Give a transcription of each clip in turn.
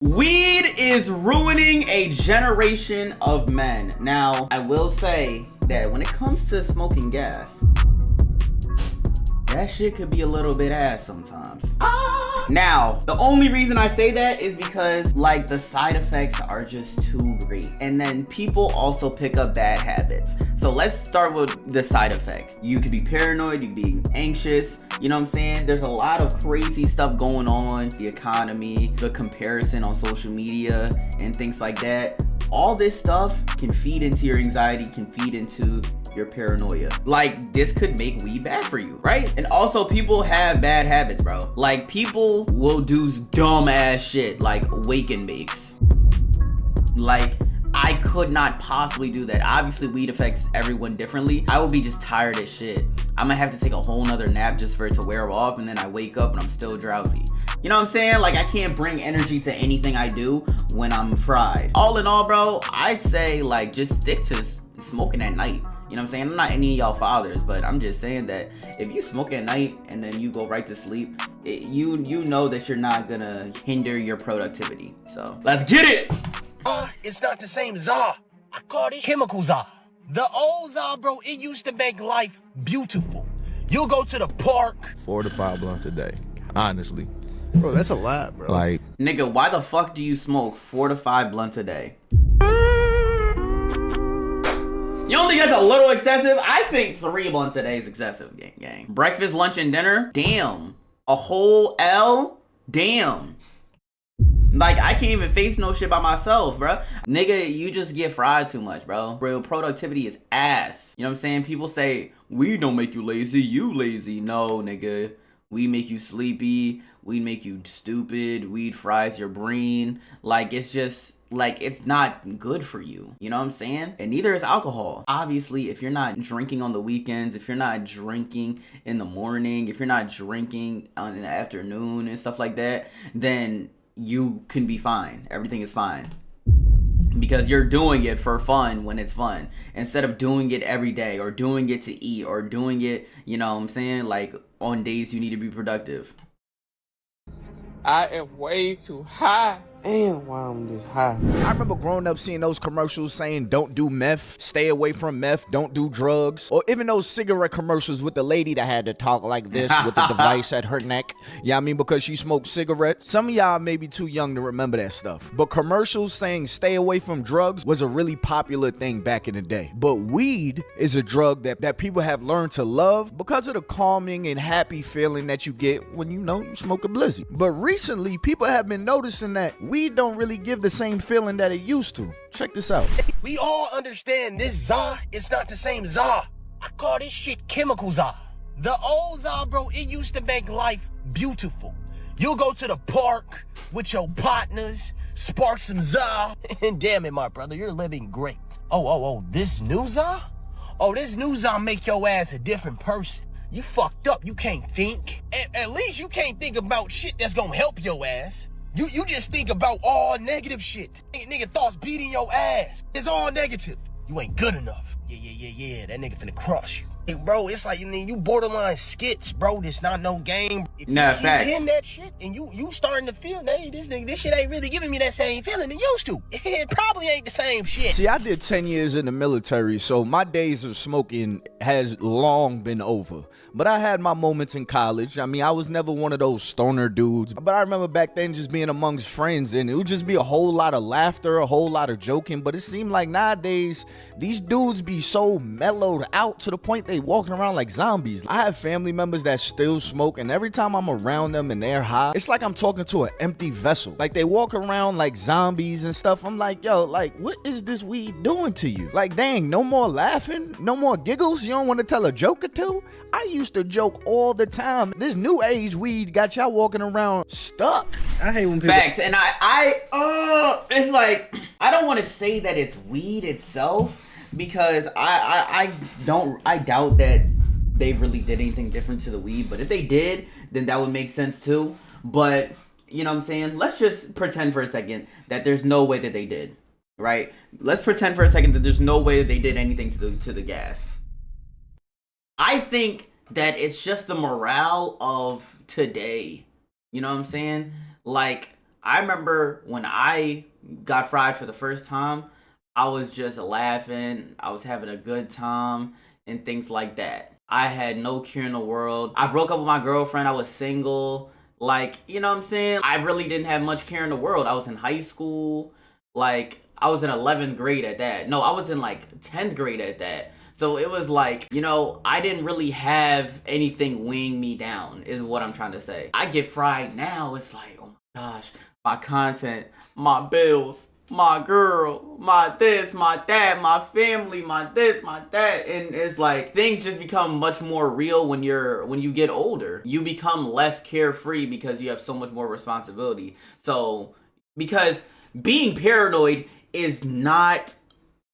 Weed is ruining a generation of men. Now, I will say that when it comes to smoking gas, that shit could be a little bit ass sometimes. Now, the only reason I say that is because, like, the side effects are just too great. And then people also pick up bad habits. So let's start with the side effects. You could be paranoid, you could be anxious, you know what I'm saying? There's a lot of crazy stuff going on, the economy, the comparison on social media, and things like that. All this stuff can feed into your anxiety, can feed into your paranoia. Like, this could make weed bad for you, right? And also, people have bad habits, bro. Like, people will do dumb ass shit like wake and bakes. Like, I could not possibly do that. Obviously, weed affects everyone differently. I would be just tired as shit. I'm gonna have to take a whole nother nap just for it to wear off, and then I wake up and I'm still drowsy. You know what I'm saying? Like, I can't bring energy to anything I do when I'm fried. All in all, bro, I'd say, like, just stick to smoking at night. You know what I'm saying? I'm not any of y'all fathers, but I'm just saying that if you smoke at night and then you go right to sleep, you know that you're not gonna hinder your productivity. So let's get it. It's not the same czar. I call it chemical czar. The old czar, bro, it used to make life beautiful. You'll go to the park. 4 to 5 blunts a day, honestly. Bro, that's a lot, bro. Like, nigga, why the fuck do you smoke 4 to 5 blunts a day? You don't think that's a little excessive? I think 3 blunts a day is excessive, gang. Breakfast, lunch, and dinner? Damn. A whole L? Damn. Like, I can't even face no shit by myself, bro. Nigga, you just get fried too much, bro. Real productivity is ass. You know what I'm saying? People say, weed don't make you lazy, you lazy. No, nigga. Weed make you sleepy. Weed make you stupid. Weed fries your brain. Like, it's just... like, it's not good for you. You know what I'm saying? And neither is alcohol. Obviously, if you're not drinking on the weekends, if you're not drinking in the morning, if you're not drinking in the afternoon and stuff like that, then you can be fine. Everything is fine. Because you're doing it for fun when it's fun. Instead of doing it every day or doing it to eat or doing it, you know what I'm saying? Like, on days you need to be productive. I am way too high. Damn, why I'm this high. I remember growing up seeing those commercials saying, don't do meth, stay away from meth, don't do drugs. Or even those cigarette commercials with the lady that had to talk like this with the device at her neck. Yeah, I mean, because she smoked cigarettes. Some of y'all may be too young to remember that stuff. But commercials saying stay away from drugs was a really popular thing back in the day. But weed is a drug that people have learned to love because of the calming and happy feeling that you get when you smoke a blizzy. But recently, people have been noticing that weed don't really give the same feeling that it used to. Check this out. We all understand this czar is not the same czar. I call this shit chemical czar. The old czar, bro, it used to make life beautiful. You'll go to the park with your partners, spark some czar, and damn it, my brother, you're living great. Oh, this new czar? Oh, this new czar make your ass a different person. You fucked up, you can't think. At least you can't think about shit that's gonna help your ass. You just think about all negative shit. Nigga thoughts beating your ass. It's all negative. You ain't good enough. Yeah. That nigga finna crush you. Hey, bro, it's like you borderline skits, bro. This not no game. If nah, you facts. in that shit and you starting to feel, hey, this shit ain't really giving me that same feeling it used to. It probably ain't the same shit. See, I did 10 years in the military, so my days of smoking has long been over. But I had my moments in college. I mean, I was never one of those stoner dudes. But I remember back then just being amongst friends, and it would just be a whole lot of laughter, a whole lot of joking. But it seemed like nowadays, these dudes be so mellowed out to the point they walking around like zombies. I have family members that still smoke, and every time I'm around them and they're high, it's like I'm talking to an empty vessel. Like, they walk around like zombies and stuff. I'm like, yo, like, what is this weed doing to you? Like, dang, no more laughing, no more giggles. You don't want to tell a joke or two? I used to joke all the time. This new age weed got y'all walking around stuck. I hate when people... Facts. And it's like, I don't want to say that it's weed itself, because I doubt that they really did anything different to the weed. But if they did, then that would make sense too. But, you know what I'm saying? Let's just pretend for a second that there's no way that they did, right? Let's pretend for a second that there's no way that they did anything to the gas. I think that it's just the morale of today. You know what I'm saying? Like, I remember when I got fried for the first time, I was just laughing, I was having a good time, and things like that. I had no care in the world. I broke up with my girlfriend, I was single. Like, you know what I'm saying? I really didn't have much care in the world. I was in high school. Like, I was in 11th grade at that. No, I was in like 10th grade at that. So it was like, you know, I didn't really have anything weighing me down, is what I'm trying to say. I get fried now, it's like, oh my gosh, my content, my bills, my girl, my this, my that, my family, my this, my that. And it's like, things just become much more real when you get older. You become less carefree because you have so much more responsibility. So, because being paranoid is not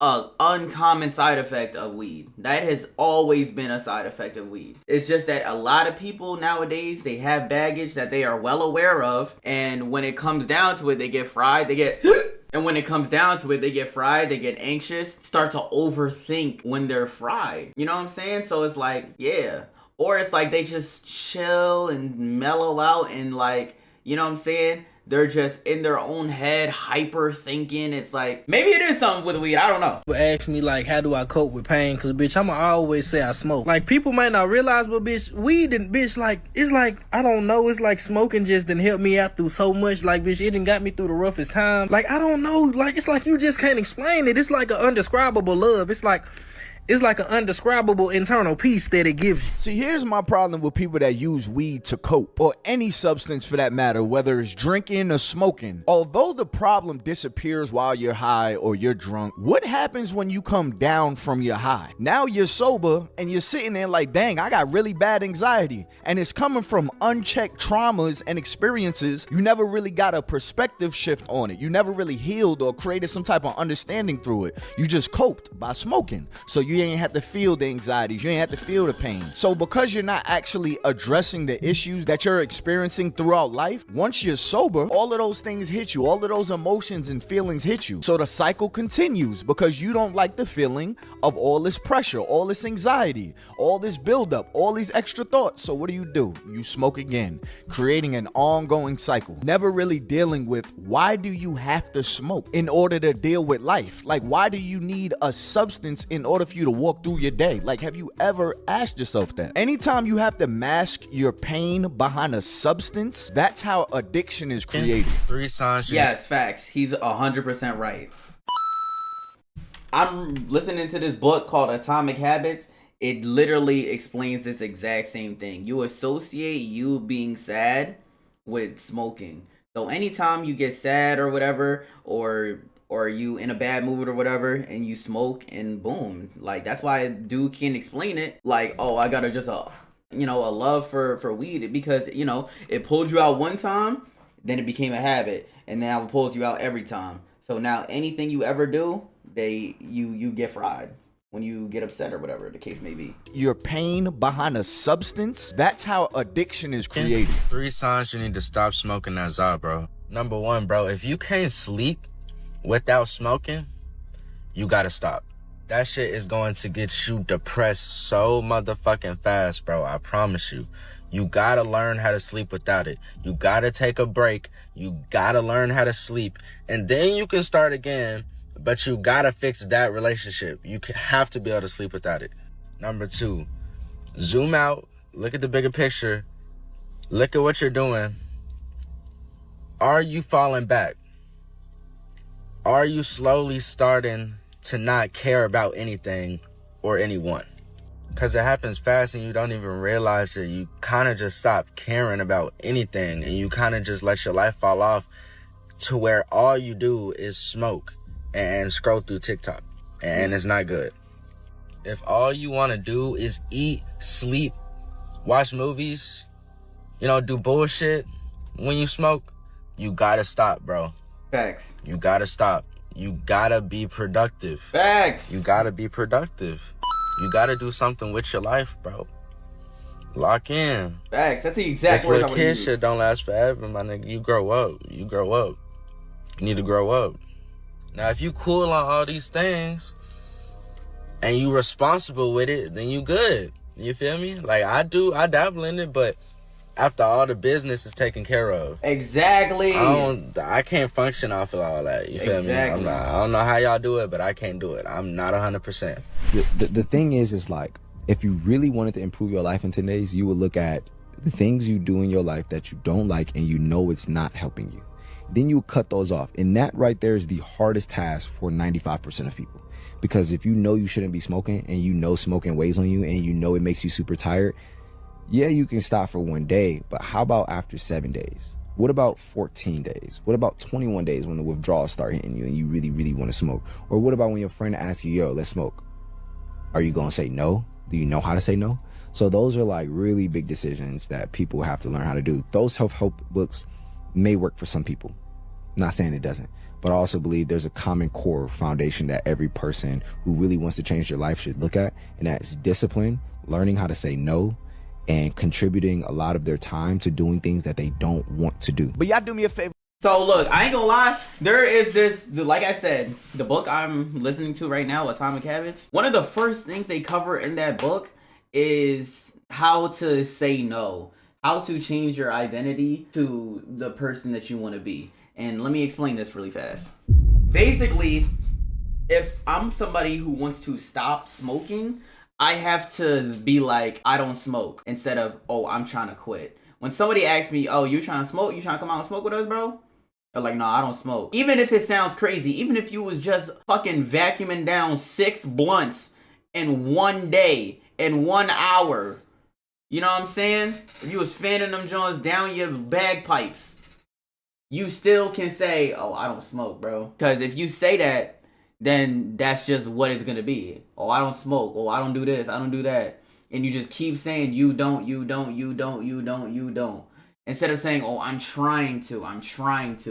an uncommon side effect of weed. That has always been a side effect of weed. It's just that a lot of people nowadays, they have baggage that they are well aware of, and when it comes down to it, they get fried, they get and when it comes down to it, they get fried, they get anxious, start to overthink when they're fried. You know what I'm saying? So it's like, yeah. Or it's like they just chill and mellow out and like, you know what I'm saying? They're just in their own head, hyper thinking. It's like, maybe it is something with weed, I don't know. But ask me like, how do I cope with pain? Cause bitch, I'ma always say I smoke. Like, people might not realize, but bitch, weed and bitch, like, it's like, I don't know, it's like smoking just didn't help me out through so much. Like, bitch, it done got me through the roughest time. Like, I don't know, like, it's like you just can't explain it. It's like an undescribable love. It's like an undescribable internal peace that it gives you. See, here's my problem with people that use weed to cope, or any substance for that matter, whether it's drinking or smoking. Although the problem disappears while you're high or you're drunk, what happens when you come down from your high? Now you're sober and you're sitting there like, dang, I got really bad anxiety. And it's coming from unchecked traumas and experiences. You never really got a perspective shift on it. You never really healed or created some type of understanding through it. You just coped by smoking. So you ain't have to feel the anxieties, you ain't have to feel the pain. So because you're not actually addressing the issues that you're experiencing throughout life, once you're sober, all of those things hit you, all of those emotions and feelings hit you. So the cycle continues because you don't like the feeling of all this pressure, all this anxiety, all this buildup, all these extra thoughts. So what do? You smoke again, creating an ongoing cycle. Never really dealing with, why do you have to smoke in order to deal with life? Like, why do you need a substance in order for you to walk through your day? Like, have you ever asked yourself that? Anytime you have to mask your pain behind a substance, that's how addiction is created. 3 signs. Yes, facts. He's 100% right. I'm listening to this book called Atomic Habits. It literally explains this exact same thing. You associate you being sad with smoking. So anytime you get sad or whatever, or you in a bad mood or whatever, and you smoke, and boom, like, that's why a dude can't explain it. Like, oh, I got a love for weed, because, you know, it pulled you out one time, then it became a habit, and now it pulls you out every time. So now anything you ever do, you get fried when you get upset or whatever the case may be. Your pain behind a substance, that's how addiction is created. 3 signs you need to stop smoking that za, bro. Number 1, bro, if you can't sleep without smoking, you gotta stop. That shit is going to get you depressed so motherfucking fast, bro. I promise you. You gotta learn how to sleep without it. You gotta take a break. You gotta learn how to sleep. And then you can start again, but you gotta fix that relationship. You have to be able to sleep without it. Number 2, zoom out. Look at the bigger picture. Look at what you're doing. Are you falling back? Are you slowly starting to not care about anything or anyone? Because it happens fast and you don't even realize it. You kind of just stop caring about anything and you kind of just let your life fall off to where all you do is smoke and scroll through TikTok. And it's not good. If all you want to do is eat, sleep, watch movies, do bullshit when you smoke, you gotta stop, bro. Facts. You gotta stop. You gotta be productive. Facts. You gotta be productive. You gotta do something with your life, bro. Lock in. Facts. That's the exact word I would use. This little kid shit don't last forever, my nigga. You grow up. You grow up. You need to grow up. Now, if you cool on all these things and you responsible with it, then you good. You feel me? Like, I dabble in it, but after all the business is taken care of. Exactly. I can't function off of all that. You feel me? I don't know how y'all do it, but I can't do it. I'm not 100%. The thing is like, if you really wanted to improve your life in 10 days, you would look at the things you do in your life that you don't like and you know it's not helping you. Then you cut those off. And that right there is the hardest task for 95% of people. Because if you know you shouldn't be smoking and you know smoking weighs on you and you know it makes you super tired, yeah, you can stop for 1 day, but how about after 7 days? What about 14 days? What about 21 days when the withdrawals start hitting you and you really, really want to smoke? Or what about when your friend asks you, yo, let's smoke? Are you going to say no? Do you know how to say no? So those are like really big decisions that people have to learn how to do. Those self-help books may work for some people. I'm not saying it doesn't, but I also believe there's a common core foundation that every person who really wants to change their life should look at, and that's discipline, learning how to say no, and contributing a lot of their time to doing things that they don't want to do. But y'all do me a favor. So look, I ain't gonna lie, there is this, like I said, the book I'm listening to right now, Atomic Habits. One of the first things they cover in that book is how to say no, how to change your identity to the person that you want to be. And let me explain this really fast. Basically, if I'm somebody who wants to stop smoking, I have to be like, I don't smoke, instead of, oh, I'm trying to quit. When somebody asks me, oh, you trying to smoke? You trying to come out and smoke with us, bro? They're like, no, I don't smoke. Even if it sounds crazy, even if you was just fucking vacuuming down 6 blunts in 1 day, in 1 hour, you know what I'm saying? If you was fanning them joints down your bagpipes, you still can say, oh, I don't smoke, bro. Because if you say that, then that's just what it's going to be. Oh, I don't smoke. Oh, I don't do this. I don't do that. And you just keep saying you don't. Instead of saying, oh, I'm trying to.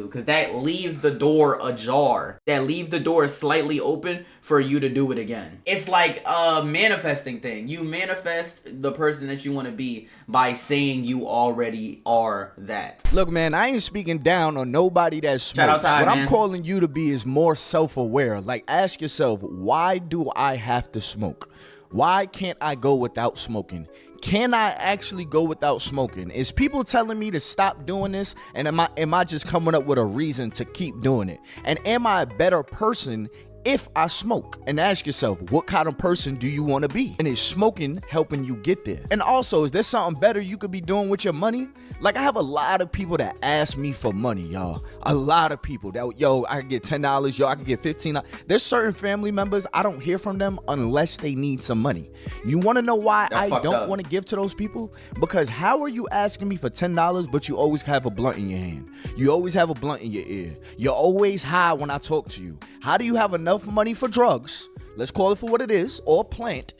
Because that leaves the door ajar. That leaves the door slightly open for you to do it again. It's like a manifesting thing. You manifest the person that you want to be by saying you already are that. Look, man, I ain't speaking down on nobody that smokes. Shout out to What man. I'm calling you to be is more self-aware. Like, ask yourself, why do I have to smoke? Why can't I go without smoking? Can I actually go without smoking? Is people telling me to stop doing this? And am I just coming up with a reason to keep doing it? And am I a better person if I smoke? And ask yourself, what kind of person do you want to be? And is smoking helping you get there? And also, is there something better you could be doing with your money? Like, I have a lot of people that ask me for money, y'all. A lot of people that, yo, I can get $10, yo, I can get $15. There's certain family members, I don't hear from them unless they need some money. You want to know why I don't want to give to those people? Because how are you asking me for $10, but you always have a blunt in your hand? You always have a blunt in your ear. You're always high when I talk to you. How do you have enough money for drugs? Let's call it for what it is, or a plant.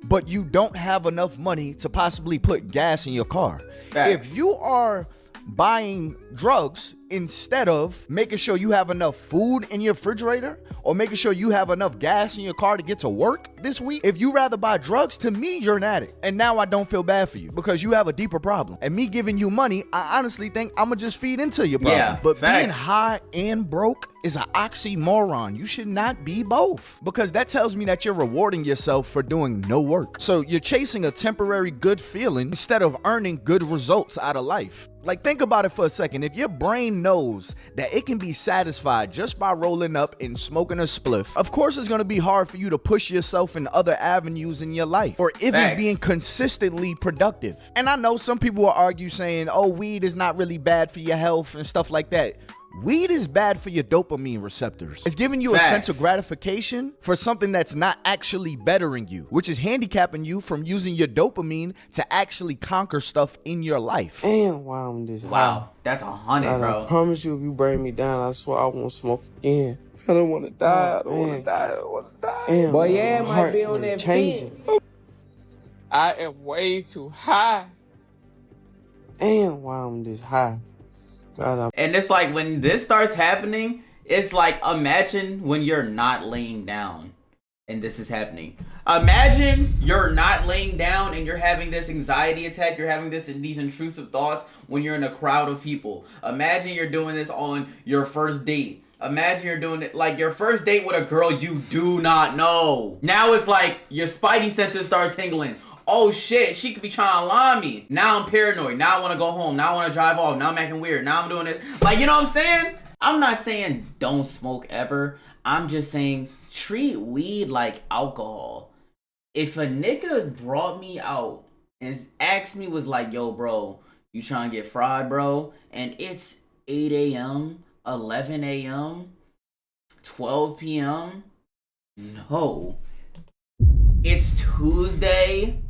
But you don't have enough money to possibly put gas in your car. Facts. If you are buying drugs instead of making sure you have enough food in your refrigerator or making sure you have enough gas in your car to get to work this week, if you rather buy drugs, to me, you're an addict. And now I don't feel bad for you because you have a deeper problem. And me giving you money, I honestly think I'm gonna just feed into your problem. Yeah, but facts. being high and broke is an oxymoron. You should not be both, because that tells me that you're rewarding yourself for doing no work. So you're chasing a temporary good feeling instead of earning good results out of life. Like, think about it for a second. If your brain knows that it can be satisfied just by rolling up and smoking a spliff, of course it's going to be hard for you to push yourself in other avenues in your life or even Facts. being consistently productive. And I know some people will argue saying, oh, weed is not really bad for your health and stuff like that. Weed is bad for your dopamine receptors. It's giving you a sense of gratification for something that's not actually bettering you, which is handicapping you from using your dopamine to actually conquer stuff in your life. And while I'm this high, Wow, that's 100, bro. I promise you, if you bring me down, I swear I won't smoke again. I don't want to die. I don't want to die. I don't want to die. Boy, yeah, it might be on that changing. I am way too high. And while I'm this high, God, And it's like, when this starts happening, it's like, imagine when you're not laying down and this is happening. Imagine you're not laying down and you're having this anxiety attack, you're having these intrusive thoughts when you're in a crowd of people. Imagine you're doing this on your first date. Imagine you're doing it like your first date with a girl you do not know. Now it's like your spidey senses start tingling. oh shit, she could be trying to lie me. Now I'm paranoid. Now I want to go home. Now I want to drive off. Now I'm acting weird. Now I'm doing this. Like, you know what I'm saying? I'm not saying don't smoke ever. I'm just saying treat weed like alcohol. If a nigga brought me out and asked me, was like, yo, bro, you trying to get fried, bro? And it's 8 a.m., 11 a.m., 12 p.m. No. It's Tuesday.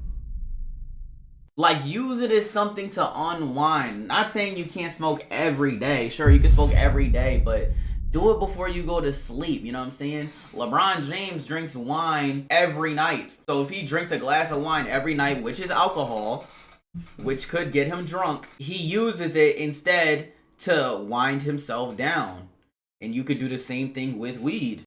Like, use it as something to unwind. Not saying you can't smoke every day. Sure, you can smoke every day, but do it before you go to sleep. You know what I'm saying? LeBron James drinks wine every night. So if he drinks a glass of wine every night, which is alcohol, which could get him drunk, he uses it instead to wind himself down. And you could do the same thing with weed.